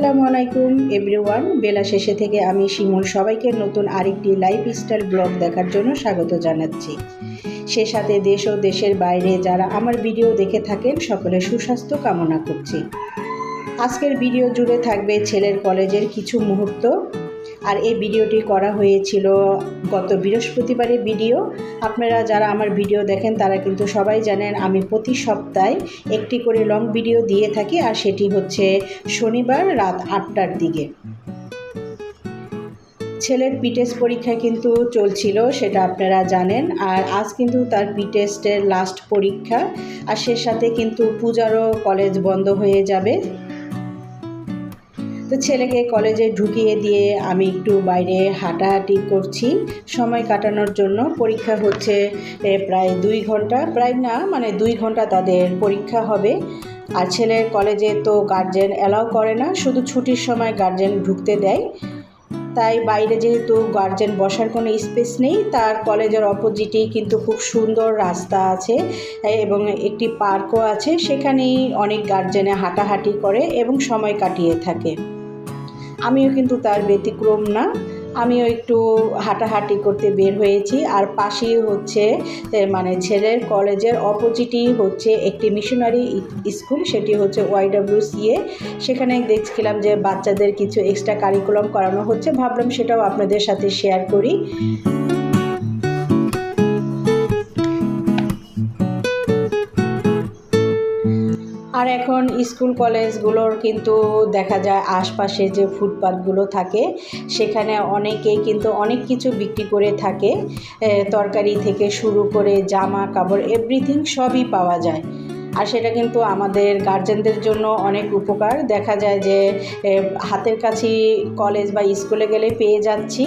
আসসালামু আলাইকুম এভরিওয়ান। বেলা শেষে থেকে আমি শিমুল সবাইকে নতুন আরেকটি লাইফস্টাইল ব্লগ দেখার জন্য স্বাগত জানাচ্ছি। সে সাথে দেশ ও দেশের বাইরে যারা আমার ভিডিও দেখে থাকেন সকলের সুস্বাস্থ্য কামনা করছি। আজকের ভিডিও জুড়ে থাকবে ছেলের কলেজের কিছু মুহূর্ত। আর এই ভিডিওটি করা হয়েছিল গত বৃহস্পতিবারের ভিডিও। আপনারা যারা আমার ভিডিও দেখেন তারা কিন্তু সবাই জানেন আমি প্রতি সপ্তাহে একটি করে লং ভিডিও দিয়ে থাকি, আর সেটি হচ্ছে শনিবার রাত 8টার দিকে। ছেলের টেস্ট পরীক্ষা কিন্তু চলছিল, সেটা আপনারা জানেন। আর আজ কিন্তু তার টেস্টের লাস্ট পরীক্ষা, আর সে সাথে কিন্তু পূজারও কলেজ বন্ধ হয়ে যাবে। তো ছেলেকে কলেজে ঢুকিয়ে দিয়ে আমি একটু বাইরে হাঁটাহাঁটি করছি সময় কাটানোর জন্য। পরীক্ষা হচ্ছে প্রায় 2 ঘন্টা, প্রায় না মানে 2 ঘন্টা তাদের পরীক্ষা হবে। আর ছেলের কলেজে তো গার্জেন অ্যালাউ করে না, শুধু ছুটির সময় গার্জেন ঢুকতে দেয়। তাই বাইরে যেহেতু গার্জেন বসার কোনো স্পেস নেই, তার কলেজের অপোজিটেই কিন্তু খুব সুন্দর রাস্তা আছে এবং একটি পার্কও আছে, সেখানেই অনেক গার্জেনে হাঁটাহাঁটি করে এবং সময় কাটিয়ে থাকে। আমিও কিন্তু তার ব্যতিক্রম না, আমিও একটু হাঁটাহাঁটি করতে বের হয়েছি। আর পাশেই হচ্ছে মানে ছেলের কলেজের অপোজিটই হচ্ছে একটি মিশনারি স্কুল, সেটি হচ্ছে YWCA। সেখানে দেখছিলাম যে বাচ্চাদের কিছু এক্সট্রা কারিকুলাম করানো হচ্ছে, ভাবলাম সেটাও আপনাদের সাথে শেয়ার করি। আর এখন স্কুল কলেজগুলোর কিন্তু দেখা যায় আশপাশে যে ফুটপাথগুলো থাকে সেখানে অনেকেই কিন্তু অনেক কিছু বিক্রি করে থাকে, তরকারি থেকে শুরু করে জামা কাপড় এভরিথিং সবই পাওয়া যায়। আর সেটা কিন্তু আমাদের গার্জেনদের জন্য অনেক উপকার। দেখা যায় যে হাতের কাছে কলেজ বা স্কুলে গেলে পেয়ে যাচ্ছি,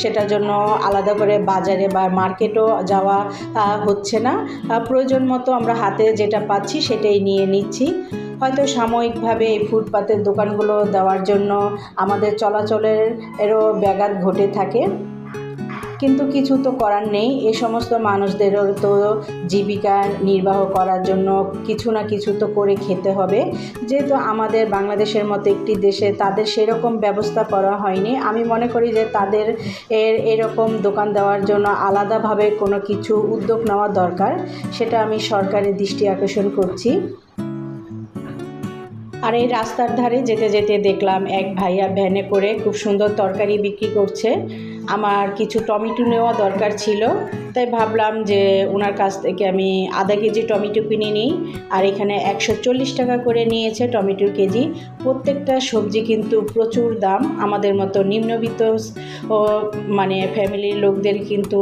সেটার জন্য আলাদা করে বাজারে বা মার্কেটও যাওয়া হচ্ছে না। প্রয়োজন মতো আমরা হাতে যেটা পাচ্ছি সেটাই নিয়ে নিচ্ছি। হয়তো সাময়িকভাবে এই ফুটপাতের দোকানগুলো দেওয়ার জন্য আমাদের চলাচলেরও ব্যাঘাত ঘটে থাকে, কিন্তু কিছু তো করার নেই। এ সমস্ত মানুষদেরও তো জীবিকা নির্বাহ করার জন্য কিছু না কিছু তো করে খেতে হবে। যেহেতু আমাদের বাংলাদেশের মতো একটি দেশে তাদের সেরকম ব্যবস্থা করা হয়নি, আমি মনে করি যে তাদের এরকম দোকান দেওয়ার জন্য আলাদাভাবে কোনো কিছু উদ্যোগ নেওয়া দরকার, সেটা আমি সরকারের দৃষ্টি আকর্ষণ করছি। আর এই রাস্তার ধারে যেতে যেতে দেখলাম এক ভাইয়া ভ্যানে করে খুব সুন্দর তরকারি বিক্রি করছে। আমার কিছু টমেটো নেওয়া দরকার ছিল, তাই ভাবলাম যে ওনার কাছ থেকে আমি আধা কেজি টমেটো কিনে নিই। আর এখানে 140 টাকা করে নিয়েছে টমেটোর কেজি। প্রত্যেকটা সবজি কিন্তু প্রচুর দাম, আমাদের মতো নিম্নবিত্ত মানে ফ্যামিলির লোকদের কিন্তু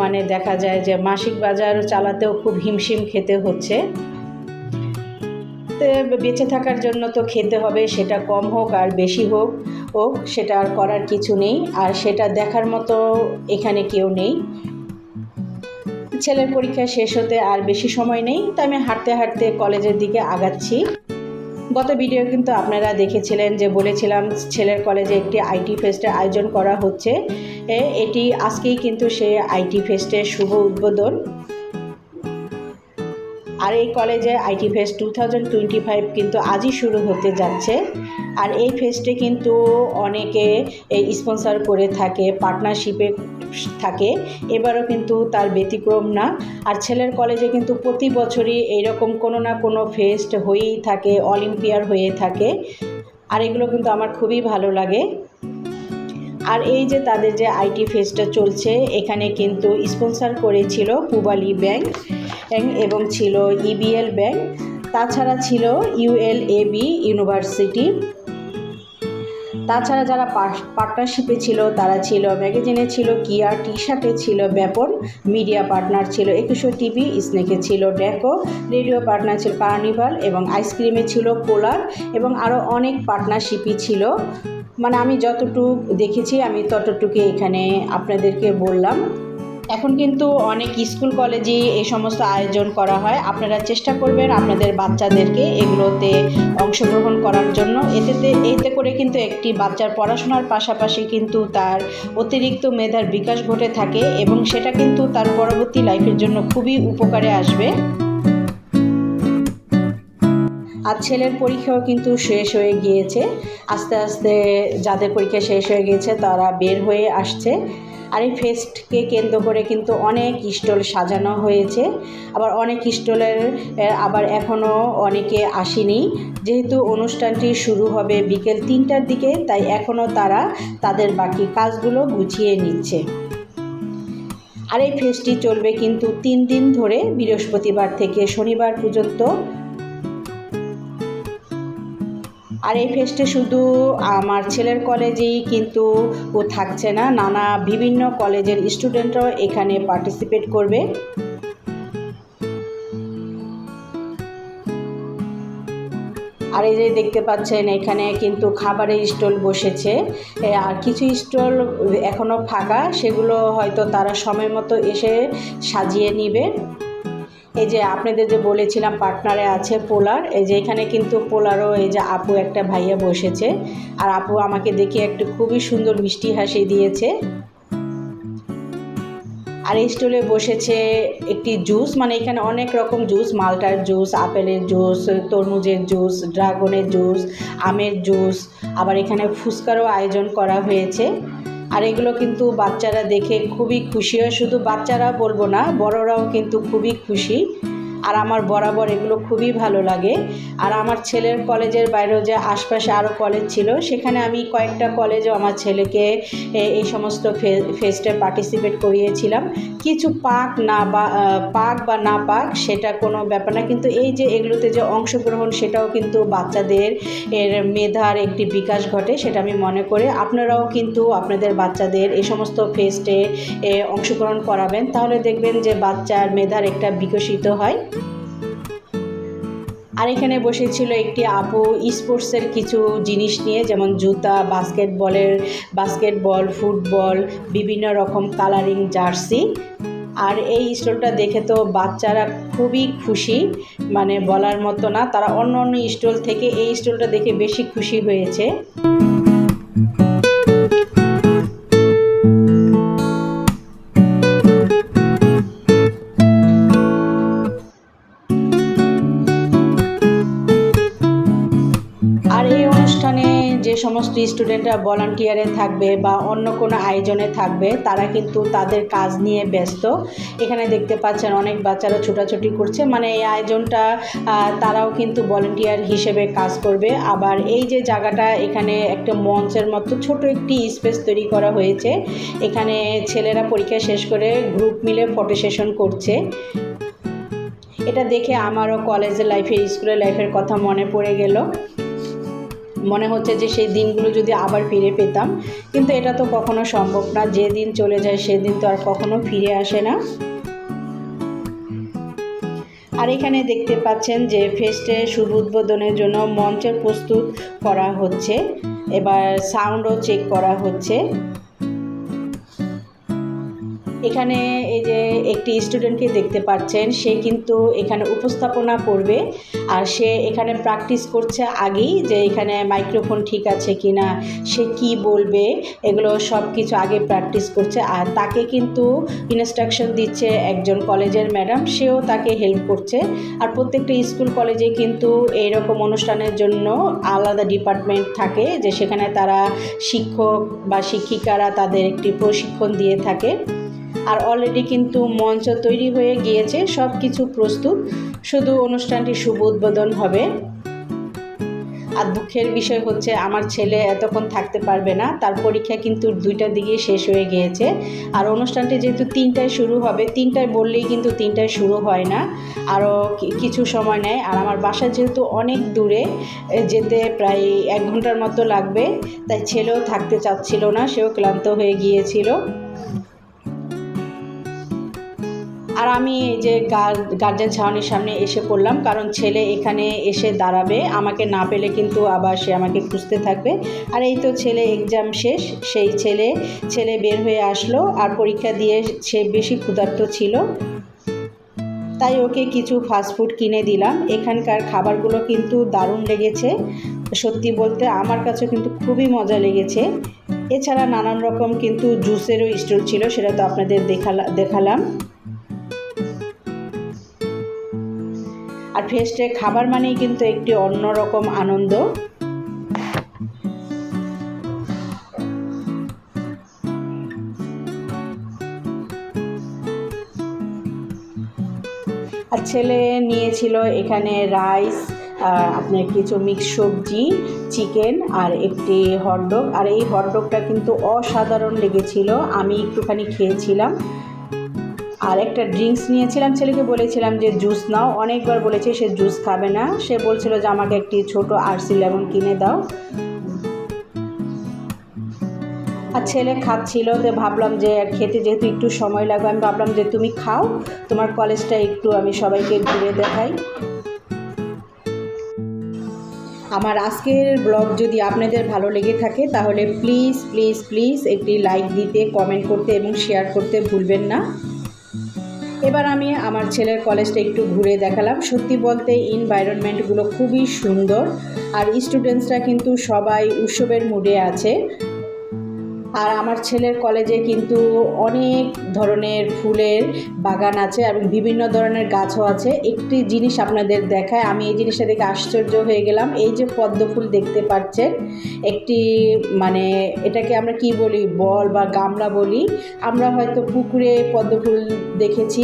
মানে দেখা যায় যে মাসিক বাজার চালাতেও খুব হিমশিম খেতে হচ্ছে। বেঁচে থাকার জন্য তো খেতে হবে, সেটা কম হোক আর বেশি হোক সেটা আর করার কিছু নেই। আর সেটা দেখার মতো এখানে কেউ নেই। ছেলের পরীক্ষা শেষ হতে আর বেশি সময় নেই, তাই আমি হাঁটতে হাঁটতে কলেজের দিকে আগাচ্ছি। গত ভিডিও কিন্তু আপনারা দেখেছিলেন যে বলেছিলাম ছেলের কলেজে একটি আইটি ফেস্টের আয়োজন করা হচ্ছে। এটি আজকেই কিন্তু সে আইটি ফেস্টের শুভ উদ্বোধন। আর এই কলেজে আইটি ফেস্ট 2025 কিন্তু আজই শুরু হতে যাচ্ছে। আর এই ফেস্টে কিন্তু অনেকে স্পন্সর করে থাকে, পার্টনারশিপে থাকে, এবারও কিন্তু তার ব্যতিক্রম না। আর ছেলের কলেজে কিন্তু প্রতি বছরই এইরকম কোনো না কোনো ফেস্ট হয়েই থাকে, অলিম্পিয়াড হয়ে থাকে। আর এগুলো কিন্তু আমার খুবই ভালো লাগে। আর এই যে তাদের যে আইটি ফেস্টটা চলছে, এখানে কিন্তু স্পন্সর করেছিল পূবালী ব্যাংক এবং ছিল EBL ব্যাংক, তাছাড়া ছিল ULAB ইউনিভার্সিটি। তাছাড়া যারা পার্টনারশিপে ছিল তারা ছিল ম্যাগাজিনে ছিল কিয়া, টি শার্টে ছিল ব্যাপন, মিডিয়া পার্টনার ছিল 21 টিভি, স্নেকে ছিল ডেকো, রেডিও পার্টনার ছিল কার্নিভাল এবং আইসক্রিমে ছিল কোলার এবং আরও অনেক পার্টনারশিপই ছিল। মানে আমি যতটুকু দেখেছি আমি ততটুকু এখানে আপনাদেরকে বললাম। এখন কিন্তু অনেক স্কুল কলেজে এই সমস্ত আয়োজন করা হয়, আপনারা চেষ্টা করবেন আপনাদের বাচ্চাদেরকে এগুলোতে অংশগ্রহণ করার জন্য। এতে করে কিন্তু একটি বাচ্চার পড়াশোনার পাশাপাশি কিন্তু তার অতিরিক্ত মেধার বিকাশ ঘটে থাকে এবং সেটা কিন্তু তার পরবর্তী লাইফের জন্য খুবই উপকারে আসবে। আর ছেলের পরীক্ষাও কিন্তু শেষ হয়ে গিয়েছে, আস্তে আস্তে যাদের পরীক্ষা শেষ হয়ে গিয়েছে তারা বের হয়ে আসছে। আর এই ফেস্টকে কেন্দ্র করে কিন্তু অনেক স্টল সাজানো হয়েছে, আবার অনেক স্টলের আবার এখনও অনেকে আসেনি, যেহেতু অনুষ্ঠানটি শুরু হবে বিকেল 3টার দিকে, তাই এখনও তারা তাদের বাকি কাজগুলো গুছিয়ে নিচ্ছে। আর এই ফেস্টটি চলবে কিন্তু 3 দিন ধরে, বৃহস্পতিবার থেকে শনিবার পর্যন্ত। আর এই ফেস্টে শুধু আমার ছেলের কলেজেই কিন্তু ও থাকছে না, নানা বিভিন্ন কলেজের স্টুডেন্টরাও এখানে পার্টিসিপেট করবে। আর এই যে দেখতে পাচ্ছেন এখানে কিন্তু খাবারের স্টল বসেছে, আর কিছু স্টল এখনও ফাঁকা, সেগুলো হয়তো তারা সময় মতো এসে সাজিয়ে নিবে। এই যে আপনাদের যে বলেছিলাম পার্টনারে আছে পোলার, এই যে এখানে কিন্তু পোলারও এই যে আপু একটা ভাইয়া বসেছে, আর আপু আমাকে দেখে একটু খুবই সুন্দর মিষ্টি হাসি দিয়েছে। আর এই স্টলে বসেছে একটি জুস, মানে এখানে অনেক রকম জুস, মালটার জুস, আপেলের জুস, তরমুজের জুস, ড্রাগনের জুস, আমের জুস, আবার এখানে ফুচকারও আয়োজন করা হয়েছে। আর এগুলো কিন্তু বাচ্চারা দেখে খুবই খুশি হয়, শুধু বাচ্চারা বলবো না, বড়রাও কিন্তু খুবই খুশি। আর আমার বরাবর এগুলো খুবই ভালো লাগে। আর আমার ছেলের কলেজের বাইরেও যে আশপাশে আরও কলেজ ছিল, সেখানে আমি কয়েকটা কলেজও আমার ছেলেকে এই সমস্ত ফেস্টে পার্টিসিপেট করিয়েছিলাম। কিছু পাক বা না পাক সেটা কোনো ব্যাপার না, কিন্তু এই যে এগুলোতে যে অংশগ্রহণ, সেটাও কিন্তু বাচ্চাদের মেধার একটি বিকাশ ঘটে, সেটা আমি মনে করি। আপনারাও কিন্তু আপনাদের বাচ্চাদের এই সমস্ত ফেস্টে অংশগ্রহণ করাবেন, তাহলে দেখবেন যে বাচ্চার মেধার একটা বিকশিত হয়। আর এখানে বসেছিল একটি আপু স্পোর্টসের কিছু জিনিস নিয়ে, যেমন জুতা, বাস্কেটবল, ফুটবল, বিভিন্ন রকম কালারিং জার্সি। আর এই স্টলটা দেখে তো বাচ্চারা খুবই খুশি, মানে বলার মতো না, তারা অন্য অন্য স্টল থেকে এই স্টলটা দেখে বেশি খুশি হয়েছে। আর এই অনুষ্ঠানে যে সমস্ত স্টুডেন্টরা ভলান্টিয়ারে থাকবে বা অন্য কোনো আয়োজনে থাকবে, তারা কিন্তু তাদের কাজ নিয়ে ব্যস্ত। এখানে দেখতে পাচ্ছেন অনেক বাচ্চারা ছোটাছুটি করছে, মানে এই আয়োজনটা তারাও কিন্তু ভলান্টিয়ার হিসেবে কাজ করবে। আবার এই যে জায়গাটা, এখানে একটা মঞ্চের মতো ছোট একটি স্পেস তৈরি করা হয়েছে, এখানে ছেলেরা পরীক্ষা শেষ করে গ্রুপ মিলে ফটো সেশন করছে। এটা দেখে আমারও কলেজের লাইফে, স্কুলের লাইফের কথা মনে পড়ে গেল, মনে হচ্ছে যে সেই দিনগুলো যদি আবার ফিরে পেতাম, কিন্তু এটা তো কখনো সম্ভব না, যে দিন চলে যায় সেদিন তো আর কখনো ফিরে আসে না। আর এখানে দেখতে পাচ্ছেন যে ফেস্টে শুভ উদ্বোধনের জন্য মঞ্চের প্রস্তুত করা হচ্ছে, এবার সাউন্ডও চেক করা হচ্ছে। এখানে এই যে একটি স্টুডেন্টকে দেখতে পাচ্ছেন, সে কিন্তু এখানে উপস্থাপনা করবে, আর সে এখানে প্র্যাকটিস করছে আগেই, যে এখানে মাইক্রোফোন ঠিক আছে কিনা, সে কি বলবে, এগুলো সব কিছু আগে প্র্যাকটিস করছে। আর তাকে কিন্তু ইনস্ট্রাকশন দিচ্ছে একজন কলেজের ম্যাডাম, সেও তাকে হেল্প করছে। আর প্রত্যেকটা স্কুল কলেজে কিন্তু এইরকম অনুষ্ঠানের জন্য আলাদা ডিপার্টমেন্ট থাকে, যে সেখানে তারা শিক্ষক বা শিক্ষিকারা তাদের একটি প্রশিক্ষণ দিয়ে থাকে। আর অলরেডি কিন্তু মঞ্চ তৈরি হয়ে গিয়েছে, সব কিছু প্রস্তুত, শুধু অনুষ্ঠানটি শুভ উদ্বোধন হবে। আর দুঃখের বিষয় হচ্ছে আমার ছেলে এতক্ষণ থাকতে পারবে না, তার পরীক্ষা কিন্তু 2টার দিকে শেষ হয়ে গিয়েছে। আর অনুষ্ঠানটি যেহেতু 3টায় শুরু হবে, 3টায় বললেই কিন্তু 3টায় শুরু হয় না, আরও কিছু সময় নেয়। আর আমার বাসা যেহেতু অনেক দূরে, যেতে প্রায় 1 ঘন্টার মতো লাগবে, তাই ছেলেও থাকতে চাচ্ছিল না, সেও ক্লান্ত হয়ে গিয়েছিল। আর আমি এই যে গার্জেন ছাউনির সামনে এসে পড়লাম, কারণ ছেলে এখানে এসে দাঁড়াবে, আমাকে না পেলে কিন্তু আবার সে আমাকে খুঁজতে থাকবে। আর এই তো ছেলে এক্সাম শেষ, সেই ছেলে বের হয়ে আসলো, আর পরীক্ষা দিয়ে সে বেশি ক্ষুধার্ত ছিল, তাই ওকে কিছু ফাস্টফুড কিনে দিলাম। এখানকার খাবারগুলো কিন্তু দারুণ লেগেছে, সত্যি বলতে আমার কাছে কিন্তু খুবই মজা লেগেছে। এছাড়া নানান রকম কিন্তু জুসেরও স্টল ছিল, সেটা তো আপনাদের দেখালাম। আর ফেস্টে খাবার মানেই কিন্তু একটি অন্যরকম আনন্দ। আর ছেলে নিয়েছিল এখানে রাইস, আপনার কিছু মিক্স সবজি, চিকেন আর একটি হটডগ। আর এই হটডগটা কিন্তু অসাধারণ লেগেছিল, আমি একটুখানি খেয়েছিলাম। আর একটা ড্রিঙ্কস নিয়েছিলাম, ছেলেকে বলেছিলাম যে জুস নাও, অনেকবার বলেছে সে জুস খাবে না, সে বলছিল যে আমাকে একটি ছোট আরসি লেমন কিনে দাও। আর ছেলে খাচ্ছিল, তো ভাবলাম যে খেতে যেহেতু একটু সময় লাগবে, আমি ভাবলাম যে তুমি খাও, তোমার কলেজটা একটু আমি সবাইকে ঘুরে দেখাই। আমার আজকের ব্লগ যদি আপনাদের ভালো লেগে থাকে তাহলে প্লিজ প্লিজ প্লিজ একটি লাইক দিতে, কমেন্ট করতে এবং শেয়ার করতে ভুলবেন না। এবার আমি আমার ছেলের কলেজটা একটু ঘুরে দেখালাম। সত্যি বলতে এনভায়রনমেন্টগুলো খুবই সুন্দর, আর স্টুডেন্টসরা কিন্তু সবাই উৎসবের মুডে আছে। আর আমার ছেলের কলেজে কিন্তু অনেক ধরনের ফুলের বাগান আছে এবং বিভিন্ন ধরনের গাছও আছে। একটি জিনিস আপনাদের দেখায়, আমি এই জিনিসটা দেখে আশ্চর্য হয়ে গেলাম। এই যে পদ্ম ফুল দেখতে পাচ্ছেন, একটি মানে এটাকে আমরা কি বলি, বল বা গামলা বলি, আমরা হয়তো পুকুরে পদ্ম ফুল দেখেছি,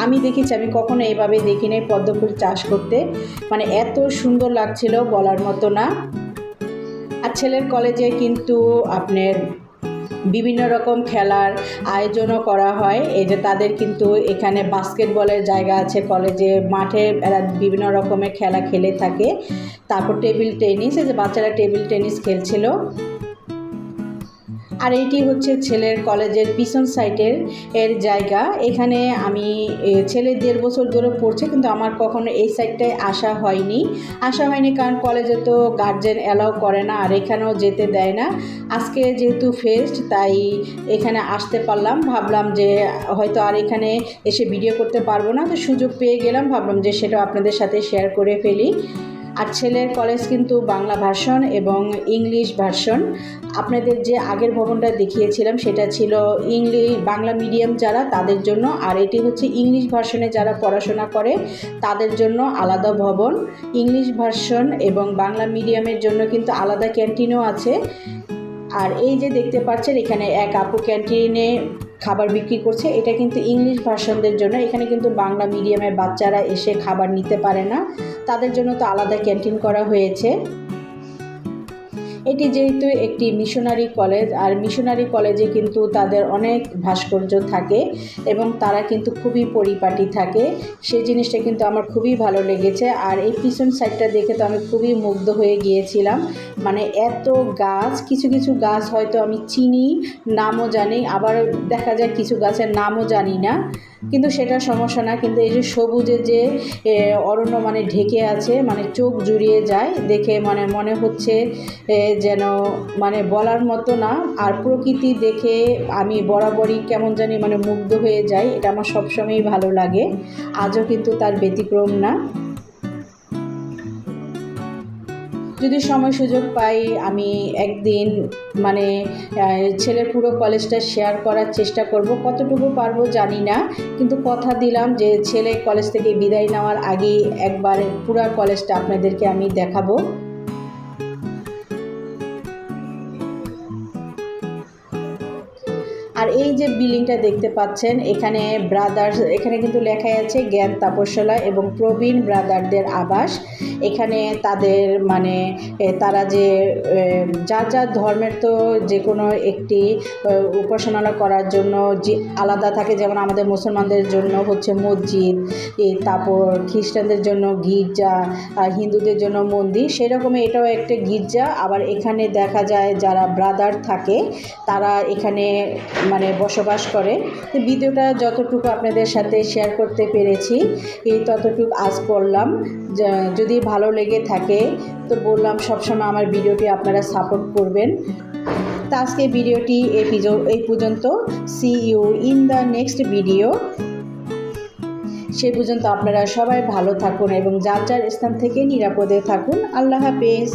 আমি দেখেছি, আমি কখনো এভাবে দেখি নাই পদ্ম ফুল চাষ করতে। মানে এত সুন্দর লাগছিল বলার মতো না। আর ছেলের কলেজে কিন্তু আপনার বিভিন্ন রকম খেলার আয়োজনও করা হয়। এই যে তাদের কিন্তু এখানে বাস্কেটবলের জায়গা আছে কলেজে, মাঠে এরা বিভিন্ন রকমের খেলা খেলে থাকে। তারপর টেবিল টেনিস, এই যে বাচ্চারা টেবিল টেনিস খেলছিল। আর এইটি হচ্ছে ছেলের কলেজের পিছন সাইডের জায়গা। এখানে আমি ছেলে 1.5 বছর ধরে পড়ছে, কিন্তু আমার কখনো এই সাইডটায় আসা হয়নি কারণ কলেজে তো গার্জেন অ্যালাউ করে না, আর এখানেও যেতে দেয় না। আজকে যেহেতু ফেস্ট, তাই এখানে আসতে পারলাম। ভাবলাম যে হয়তো আর এখানে এসে ভিডিও করতে পারবো না, তো সুযোগ পেয়ে গেলাম, ভাবলাম যে সেটা আপনাদের সাথে শেয়ার করে ফেলি। আর ছেলের কলেজ কিন্তু বাংলা ভার্সন এবং ইংলিশ ভার্সন। আপনাদের যে আগের ভবনটা দেখিয়েছিলাম সেটা ছিল বাংলা মিডিয়াম যারা, তাদের জন্য, আর এটি হচ্ছে ইংলিশ ভার্সনে যারা পড়াশোনা করে তাদের জন্য আলাদা ভবন। ইংলিশ ভার্সন এবং বাংলা মিডিয়ামের জন্য কিন্তু আলাদা ক্যান্টিনও আছে। আর এই যে দেখতে পাচ্ছেন এখানে এক আপু ক্যান্টিনে খাবার বিক্রি করছে, এটা কিন্তু ইংলিশ ভার্সনদের জন্য। এখানে কিন্তু বাংলা মিডিয়ামের বাচ্চারা এসে খাবার নিতে পারে না, তাদের জন্য তো আলাদা ক্যান্টিন করা হয়েছে। এটি যেহেতু একটি মিশনারি কলেজ, আর মিশনারি কলেজে কিন্তু তাদের অনেক ভাস্কর্য থাকে এবং তারা কিন্তু খুবই পরিপাটি থাকে, সেই জিনিসটা কিন্তু আমার খুবই ভালো লেগেছে। আর এই পিছন সাইডটা দেখে তো আমি খুবই মুগ্ধ হয়ে গিয়েছিলাম। মানে এত গাছ, কিছু কিছু গাছ হয়তো আমি চিনি, নামও জানি, আবার দেখা যায় কিছু গাছের নামও জানি না, কিন্তু সেটা সমস্যা না। কিন্তু এই যে সবুজে যে অরণ্য মানে ঢেকে আছে, মানে চোখ জুড়িয়ে যায় দেখে, মানে মনে হচ্ছে যেন মানে বলার মতো না। আর প্রকৃতি দেখে আমি বরাবরই কেমন জানি মানে মুগ্ধ হয়ে যাই, এটা আমার সবসময়ই ভালো লাগে, আজও কিন্তু তার ব্যতিক্রম না। যদি সময় সুযোগ পাই আমি একদিন মানে ছেলের পুরো কলেজটা শেয়ার করার চেষ্টা করব, কতটুকু পারবো জানি না, কিন্তু কথা দিলাম যে ছেলে কলেজ থেকে বিদায় নেওয়ার আগেই একবার পুরো কলেজটা আপনাদেরকে আমি দেখাবো। আর এই যে বিল্ডিংটা দেখতে পাচ্ছেন, এখানে ব্রাদার্স, এখানে কিন্তু লেখাই আছে জ্ঞান তাপসশালা এবং প্রবীণ ব্রাদারদের আবাস। এখানে তাদের মানে তারা যে যার যার ধর্মের তো যে কোনো একটি উপাসনা করার জন্য যে আলাদা থাকে, যেমন আমাদের মুসলমানদের জন্য হচ্ছে মসজিদ, তারপর খ্রিস্টানদের জন্য গির্জা, হিন্দুদের জন্য মন্দির, সেরকমই এটাও একটা গির্জা। আবার এখানে দেখা যায় যারা ব্রাদার থাকে তারা এখানে মানে বসবাস করে। তো ভিডিওটা যতটুকু আপনাদের সাথে শেয়ার করতে পেরেছি ততটুকু আজ করলাম। যদি ভালো লেগে থাকে তো বললাম সবসময় আমার ভিডিওটি আপনারা সাপোর্ট করবেন। তো আজকে ভিডিওটি এই পর্যন্ত। See you in the next video. সে পর্যন্ত আপনারা সবাই ভালো থাকুন এবং যার যার স্থান থেকে নিরাপদে থাকুন। আল্লাহ হাফেজ।